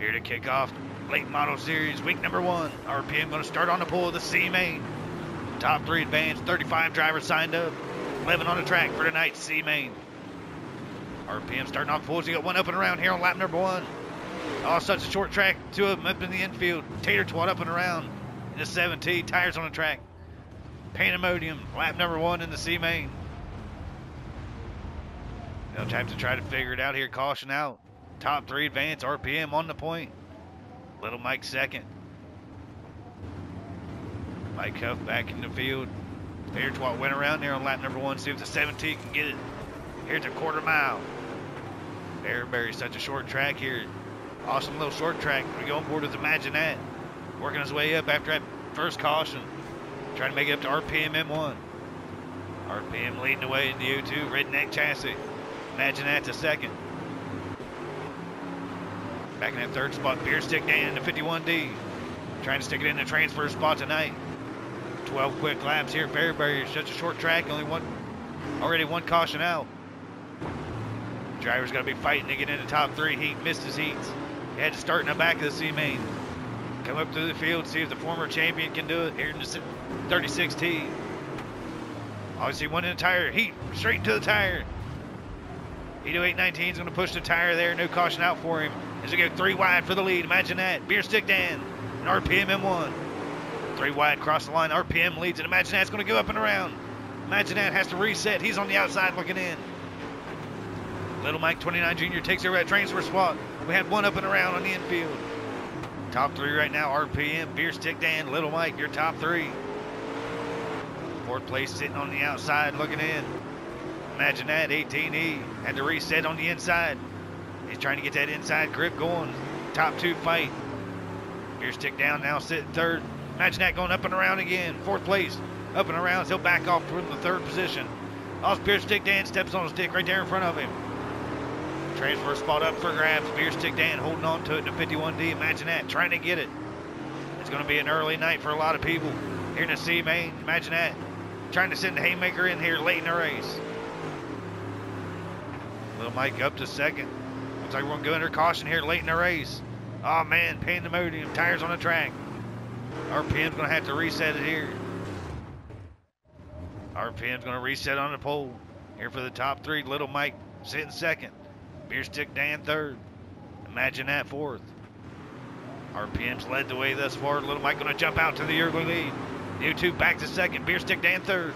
Here to kick off late model series week number 1. RPM going to start on the pole of the C main. Top 3 advanced, 35 drivers signed up, 11 on the track for tonight's C main. RPM starting off pole. You got one up and around here on lap number 1. Oh, such a short track. 2 of them up in the infield. Tater twat up and around in the 7T. Tires on the track. Pandemonium, lap number 1 in the C main. They'll have to try to figure it out here. Caution out. Top 3 advance, RPM on the point. Little Mike second. Mike Huff back in the field. Fairbury went around there on lap number 1. See if the 7T can get it. Here's a quarter mile. Fairbury, such a short track here. Awesome little short track. We go on board with Imagine That. Working his way up after that first caution. Trying to make it up to RPM M1. RPM leading the way in the U2 Redneck chassis. Imagine That's a second. Back in that third spot, Beer Stick Dan in the 51D. Trying to stick it in the transfer spot tonight. 12 quick laps here at Fairbury. Such a short track, already one caution out. Driver's got to be fighting to get in the top 3 heat. Missed his heats. He had to start in the back of the C main. Come up through the field, see if the former champion can do it here in the 36T. Obviously one in the tire, heat straight into the tire. Edo 819 is going to push the tire there, no caution out for him. As they go 3 wide for the lead, Imagine That. Beer Stick Dan and RPM M1. 3 wide across the line, RPM leads and Imagine That's going to go up and around. Imagine That has to reset, he's on the outside looking in. Little Mike 29 Jr. takes over that transfer spot. We had one up and around on the infield. Top 3 right now, RPM, Beer Stick Dan, Little Mike, your top 3. 4th place sitting on the outside looking in. Imagine That, 18E, had to reset on the inside. He's trying to get that inside grip going. Top 2 fight. Beer Stick Down now sitting 3rd. Imagine That going up and around again. 4th place, up and around. He'll back off from the 3rd position. Off Beer Stick Dan steps on a stick right there in front of him. Transfer spot up for grabs. Beer Stick Dan holding on to it in the 51D. Imagine That, trying to get it. It's going to be an early night for a lot of people here in the C main. Imagine That, trying to send the haymaker in here late in the race. Little Mike up to 2nd. Looks like we're going to go under caution here late in the race. Oh man, Pandemonium, tires on the track. RPM's going to have to reset it here. RPM's going to reset on the pole. Here for the top 3, Little Mike sitting 2nd. Beer Stick Dan 3rd. Imagine That 4th. RPM's led the way thus far. Little Mike going to jump out to the early lead. U2 back to 2nd. Beer Stick Dan 3rd.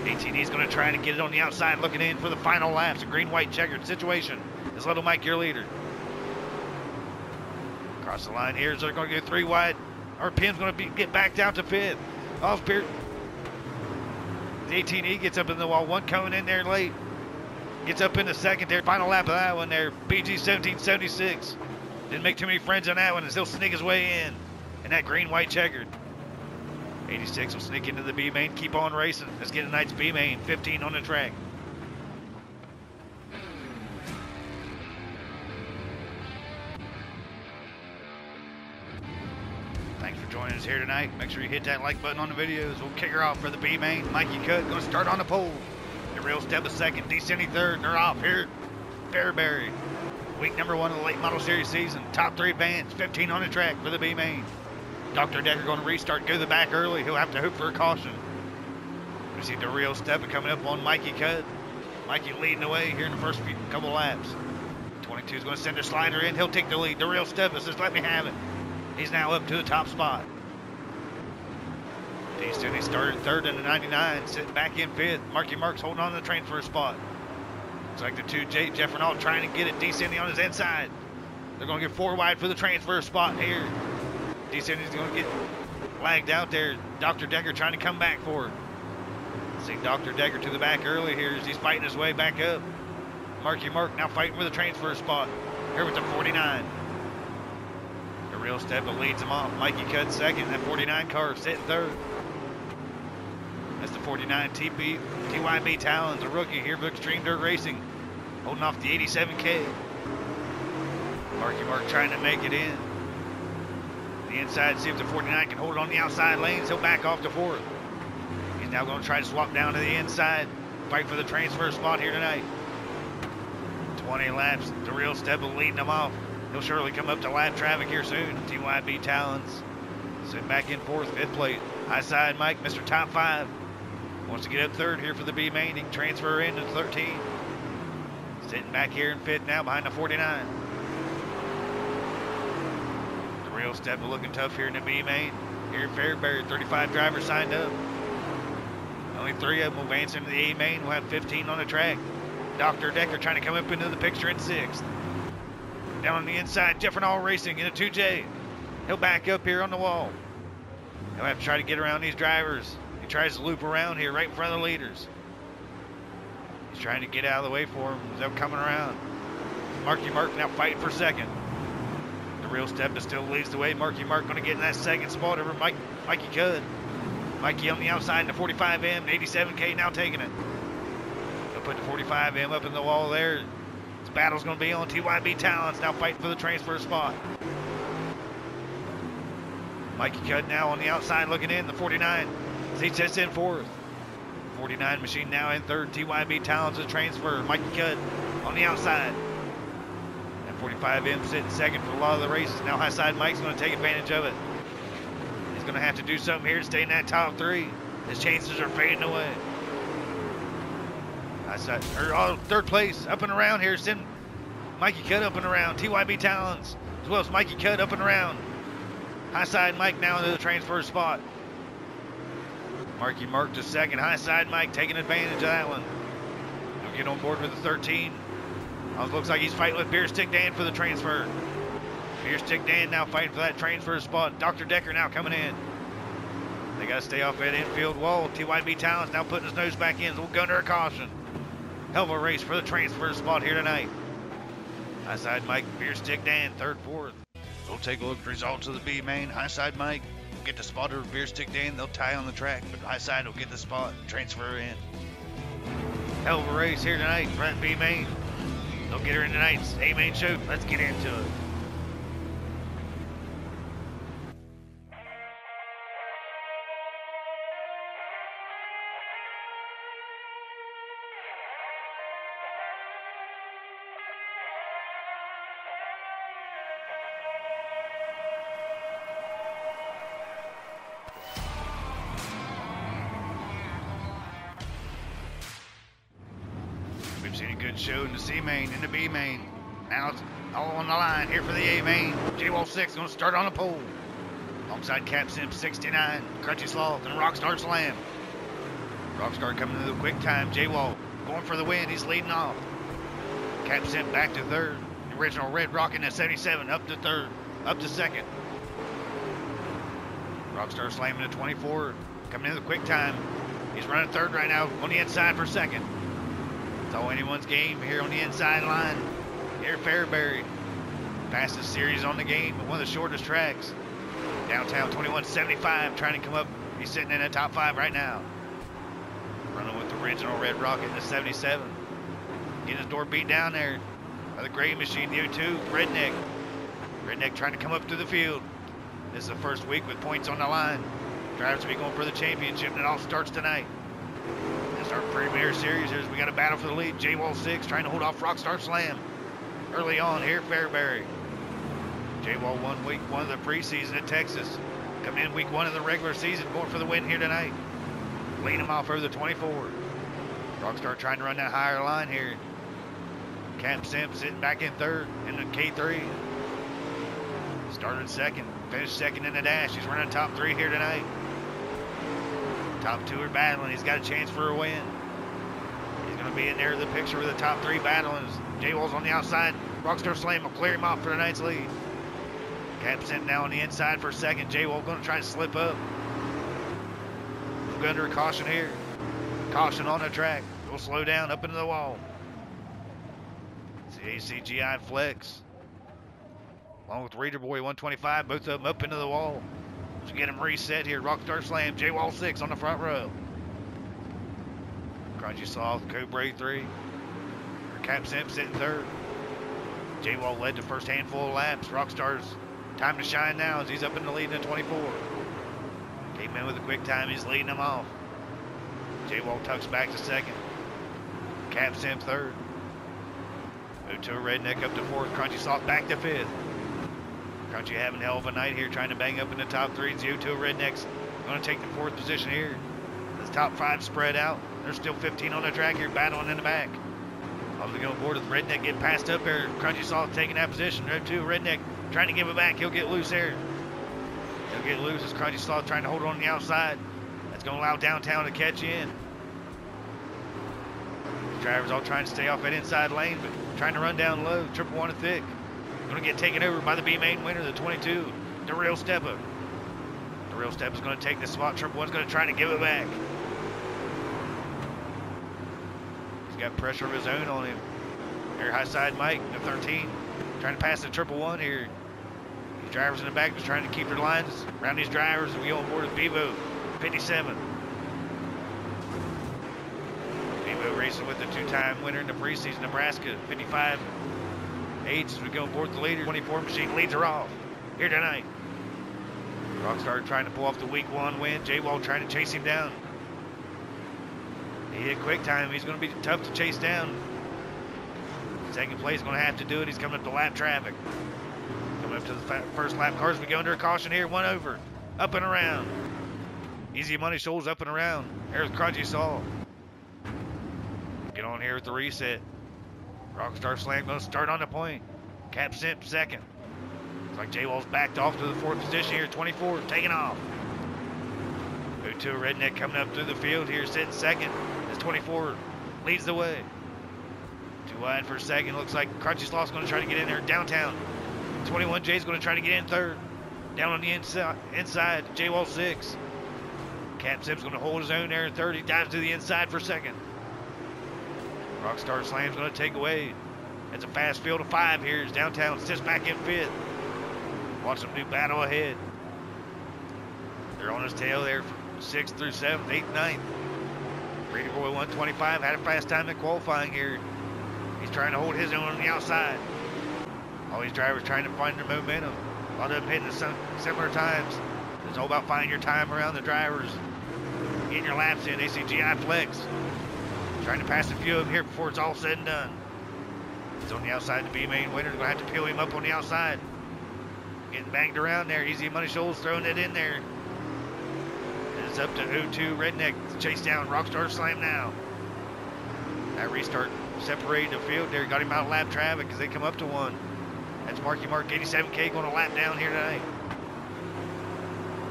18E's going to try to get it on the outside, looking in for the final laps. A green-white checkered situation. Is Little Mike your leader? Across the line here, they're going to go 3 wide. RPM's going to get back down to 5th. Off Beer. The 18E gets up in the wall. One coming in there late. Gets up in the 2nd there. Final lap of that one there. BG 1776. Didn't make too many friends on that one as he'll sneak his way in that green-white checkered. 86 will sneak into the B main. Keep on racing. Let's get tonight's B main. 15 on the track. Thanks for joining us here tonight. Make sure you hit that like button on the videos. We'll kick her off for the B main. Mikey Cut going to start on the pole. The real step is 2nd. Descending 3rd. They're off here. Fairbury. Week number 1 of the late model series season. Top 3 advance. 15 on the track for the B main. Dr. Decker going to restart, go to the back early. He'll have to hope for a caution. We see the real step coming up on Mikey Cut. Mikey leading the way here in the first couple laps. 22 is going to send a slider in. He'll take the lead. The real step says, let me have it. He's now up to the top spot. D-City started 3rd in the 99, sitting back in 5th. Marky Mark's holding on to the transfer spot. Looks like the 2 Jeff Renault trying to get it. D-City on his inside. They're going to get 4 wide for the transfer spot here. D-City's going to get lagged out there. Dr. Decker trying to come back for it. See Dr. Decker to the back early here as he's fighting his way back up. Marky Mark now fighting for the transfer spot here with the 49. The real step leads him off. Mikey Cut 2nd. That 49 car sitting 3rd. That's the 49 TYB Talons, a rookie here for Xtreme Dirt Racing, holding off the 87K. Marky Mark trying to make it in. The inside, see if the 49 can hold it on the outside lanes. He'll back off to 4th. He's now going to try to swap down to the inside, fight for the transfer spot here tonight. 20 laps, the real step leading them off. He'll surely come up to lap traffic here soon. TYB Talons sitting back in fourth, fifth place. High side Mike, Mr. Top 5. Wants to get up third here for the B main. He can transfer into 13. Sitting back here in fifth now behind the 49. The real step looking tough here in the B main. Here in Fairbury, 35 drivers signed up. Only 3 of them will advance into the A main. We'll have 15 on the track. Dr. Decker trying to come up into the picture in 6th. Down on the inside, Jeff All Racing in a 2J. He'll back up here on the wall. He'll have to try to get around these drivers. He tries to loop around here right in front of the leaders. He's trying to get out of the way for them as they're coming around. Marky Mark now fighting for second. The real step is still leads the way. Marky Mark going to get in that second spot over Mikey Cudd. Mikey on the outside in the 45M, 87K now taking it. They'll put the 45M up in the wall there. This battle's going to be on. TYB Talents now fighting for the transfer spot. Mikey Cudd now on the outside looking in, the 49. ZTS in fourth. 49 machine now in third. TYB Talents is transfer. Mikey Cudd on the outside. And 45M sitting second for a lot of the races. Now high side Mike's going to take advantage of it. He's going to have to do something here to stay in that top 3. His chances are fading away. High side, third place up and around here. Send Mikey Cudd up and around. TYB Talents as well as Mikey Cudd up and around. High side Mike now into the transfer spot. Marky Mark to second. High side Mike taking advantage of that one. He'll get on board with the 13. Looks like he's fighting with Beer Stick Dan for the transfer. Beer Stick Dan now fighting for that transfer spot. Dr. Decker now coming in. They got to stay off that infield wall. TYB Talents now putting his nose back in. So we'll go under a caution. Hell of a race for the transfer spot here tonight. High side Mike, Beer Stick Dan, third, fourth. We'll take a look at the results of the B main. High side Mike will get the spot over Beer Stick Dan. They'll tie on the track, but high side will get the spot and transfer in. Hell of a race here tonight for that B main. They'll get her in tonight's A main show. Let's get into it. We've seen a good show in the C main, in the B main. Now it's all on the line here for the A main. J-Wall 6 going to start on the pole. Alongside Cap Sim 69, Crunchy Sloth, and Rockstar Slam. Rockstar coming to the quick time. J-Wall going for the win. He's leading off. Cap Sim back to third. The original Red Rocket at 77 up to third, up to second. Rockstar Slam at 24, coming in the quick time. He's running third right now on the inside for second. It's all anyone's game here on the inside line. Here at Fairbury. Fastest series on the game, but one of the shortest tracks. Downtown 2175 trying to come up. He's sitting in the top 5 right now. Running with the original Red Rocket in the 77. Getting his door beat down there by the gray machine, the 02, Redneck. Redneck trying to come up through the field. This is the first week with points on the line. Drivers will be going for the championship, and it all starts tonight. This is our premier series. We got a battle for the lead. J-Wall 6 trying to hold off Rockstar Slam early on here at Fairbury. J-Wall won week 1 of the preseason at Texas. Coming in week 1 of the regular season, going for the win here tonight. Leading him off over the 24. Rockstar trying to run that higher line here. Cap Sim sitting back in third in the K3. Started second, finished second in the dash. He's running top 3 here tonight. Top 2 are battling. He's got a chance for a win. He's going to be in there in the picture with the top 3 battling. J-Wall's on the outside. Rockstar Slam will clear him off for tonight's lead. Cap Sim now on the inside for second. J-Wall going to try to slip up. We'll go under a caution here. Caution on the track. We'll slow down up into the wall. It's the ACGI Flex. Along with Reader Boy 125, both of them up into the wall. So get them reset here. Rockstar Slam, J-Wall 6 on the front row. Crunchy Sloth, Cobra 3. Cap Sim sitting third. J-Wall led the first handful of laps. Rockstar's time to shine now as he's up in the lead in the 24. Came in with a quick time, he's leading them off. J-Wall tucks back to second. Cap Sim third. Move to a Redneck up to 4th. Crunchy Salt back to 5th. Crunchy having a hell of a night here, trying to bang up in the top 3. Zero to a Redneck's going to take the 4th position here. This top 5 spread out. There's still 15 on the track here, battling in the back. Obviously going board with Redneck getting passed up there. Crunchy Salt taking that position. Move to a Redneck trying to give it back. He'll get loose there. He'll get loose as Crunchy Salt trying to hold on the outside. That's going to allow Downtown to catch in. Drivers all trying to stay off that inside lane, but trying to run down low. Triple one and thick. Going to get taken over by the B main winner, the 22, Darrell Steppa. Darrell Steppa's going to take the spot. Triple one's going to try to give it back. He's got pressure of his own on him. Air high side Mike, the 13, trying to pass the triple one here. These drivers in the back just trying to keep their lines around these drivers. We go on board with Bevo, 57. Bevo racing with the 2-time winner in the preseason, Nebraska, 55. Aids as we go on board the leader. 24 machine leads her off here tonight. Rockstar trying to pull off the week 1 win. J-Wall trying to chase him down. He hit quick time. He's going to be tough to chase down. Second place going to have to do it. He's coming up to lap traffic. Coming up to the first lap cars. We go under a caution here. 1 over. Up and around. Easy Money Shoals up and around. There's Crunchy Salt. Get on here with the reset. Rockstar Slam going to start on the point. Cap Simp second. Looks like J-Wall's backed off to the 4th position here. 24 taking off. Move to a Redneck coming up through the field here, sitting second. As 24 leads the way. Too wide for a second. Looks like Crunchy Salt's going to try to get in there. Downtown. 21J's going to try to get in 3rd. Down on the inside. J-Wall 6. Cap Simp's going to hold his own there in 3rd. He dives to the inside for 2nd. Rockstar Slam's going to take away. It's a fast field of 5 here as Downtown sits back in 5th. Watch them do battle ahead. They're on his tail there from 6th through 7th, 8th, 9th. Brady Boy 125 had a fast time in qualifying here. He's trying to hold his own on the outside. All these drivers trying to find their momentum. A lot of them hitting at similar times. It's all about finding your time around the drivers. Getting your laps in. They see GI Flex. Trying to pass a few of them here before it's all said and done. He's on the outside to be main winner. They're going to have to peel him up on the outside. Getting banged around there. Easy Money Shoals throwing it in there. It's up to 0-2 Redneck to chase down Rockstar Slam now. That restart separated the field there. Got him out of lap traffic as they come up to 1. That's Marky Mark 87K going to lap down here tonight.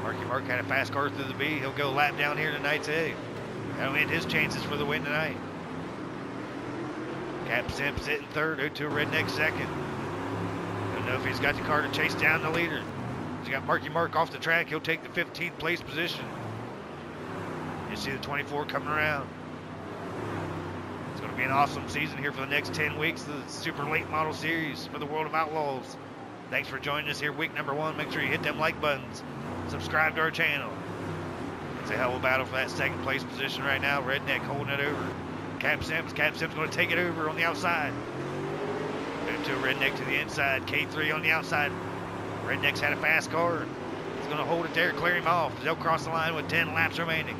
Marky Mark had a fast car through the B. He'll go lap down here tonight too. That'll end his chances for the win tonight. Cap Simp sitting 3rd, 0-2 Redneck 2nd. Don't know if he's got the car to chase down the leader. He's got Marky Mark off the track. He'll take the 15th place position. You see the 24 coming around. It's going to be an awesome season here for the next 10 weeks of the Super Late Model Series for the World of Outlaws. Thanks for joining us here week number 1. Make sure you hit them like buttons. Subscribe to our channel. It's a hell of a battle for that 2nd place position right now. Redneck holding it over. Cap Simp's going to take it over on the outside. Move to Redneck to the inside. K3 on the outside. Redneck's had a fast car. He's going to hold it there, clear him off. They'll cross the line with 10 laps remaining.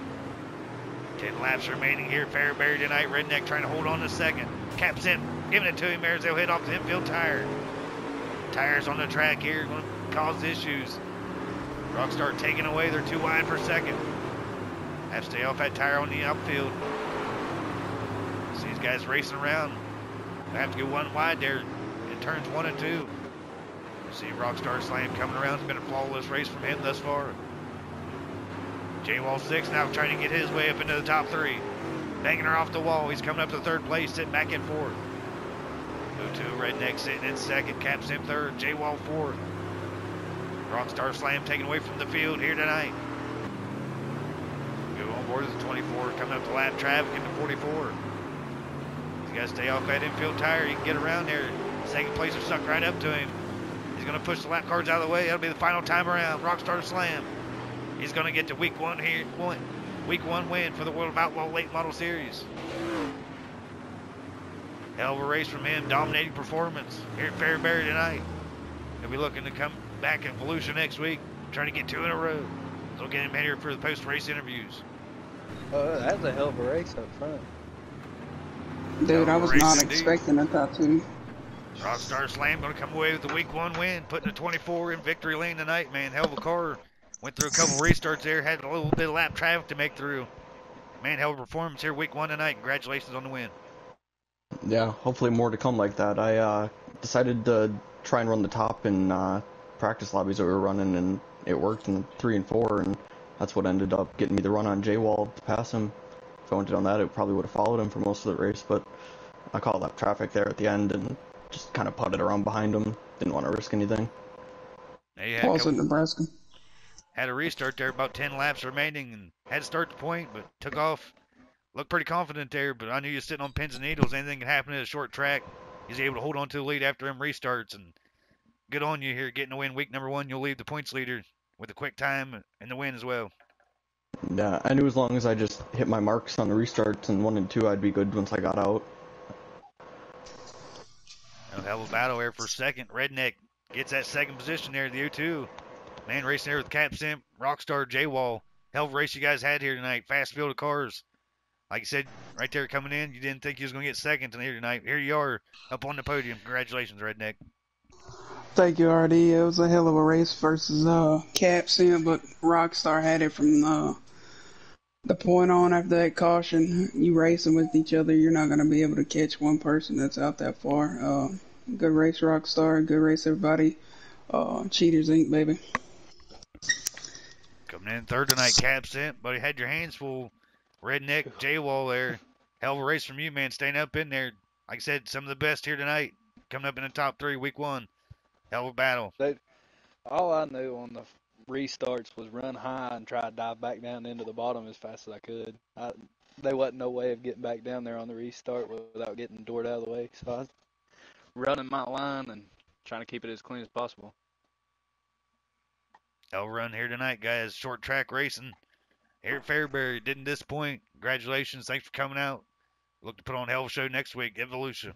10 laps remaining here at Fairbury tonight. Redneck trying to hold on to 2nd. Cap Simp giving it to him there as they'll hit off the infield tire. Tires on the track here going to cause issues. Rockstar taking away. They're too wide for 2nd. Have to stay off that tire on the outfield. See these guys racing around. They have to go 1 wide there in turns 1 and 2. You see Rockstar Slam coming around. It's been a flawless race from him thus far. J-Wall 6 now trying to get his way up into the top 3. Banging her off the wall. He's coming up to 3rd place, sitting back in 4th. 0-2 Redneck sitting in 2nd. Cap Simp 3rd. J-Wall 4th. Rockstar Slam taken away from the field here tonight. Go on board as the 24 coming up to lap traffic into 44. He's got to stay off that infield tire. He can get around there. 2nd place will suck right up to him. He's going to push the lap cards out of the way. That'll be the final time around. Rockstar Slam. He's going to get to week 1 here. Week 1 win for the World of Outlaw Late Model Series. Hell of a race from him. Dominating performance here at Fairbury tonight. He'll be looking to come back in Volusia next week. Trying to get 2 in a row. So we'll get him in here for the post-race interviews. Oh, that's a hell of a race up front. Dude, I was not expecting a top 2. Rockstar Slam going to come away with the week 1 win, putting a 24 in victory lane tonight, man. Hell of a car. Went through a couple restarts there, had a little bit of lap traffic to make through. Man, hell of a performance here week 1 tonight. Congratulations on the win. Yeah, hopefully more to come like that. I decided to try and run the top in practice lobbies that we were running, and it worked in 3 and 4, and that's what ended up getting me the run on J-Wall to pass him. If I wouldn't have done that, it probably would have followed him for most of the race, but I caught that traffic there at the end and just kind of putted around behind him. Didn't want to risk anything. Yeah, Also Nebraska. had a restart there, about 10 laps remaining, and had to start the point, but took off. Looked pretty confident there, but I knew you were sitting on pins and needles. Anything could happen at a short track. He's able to hold on to the lead after them restarts, and good on you here getting the win week number 1. You'll lead the points leader with a quick time and the win as well. Yeah, I knew as long as I just hit my marks on the restarts in 1 and 2, I'd be good once I got out. A hell of a battle here for second. Redneck gets that second position there, the O2. Man, racing there with Cap Simp, Rockstar, J-Wall. Hell of a race you guys had here tonight. Fast field of cars. Like you said, right there coming in, you didn't think you was going to get second here tonight. Here you are up on the podium. Congratulations, Redneck. Thank you, RD. It was a hell of a race versus Cap Sim, but Rockstar had it from the point on after that caution. You racing with each other, you're not going to be able to catch one person that's out that far. Good race, Rockstar. Good race, everybody. Cheaters Inc., baby. Coming in third tonight, Cap Simp, but he had your hands full. Redneck, J-Wall there. Hell of a race from you, man. Staying up in there. Like I said, some of the best here tonight. Coming up in the top 3, week 1. Hell of a battle. All I knew on the restarts was run high and try to dive back down into the bottom as fast as I could. There wasn't no way of getting back down there on the restart without getting doored out of the way. So I was running my line and trying to keep it as clean as possible. Hell of a run here tonight, guys. Short track racing here at Fairbury. Didn't disappoint. Congratulations. Thanks for coming out. Look to put on a hell of a show next week. Evolution.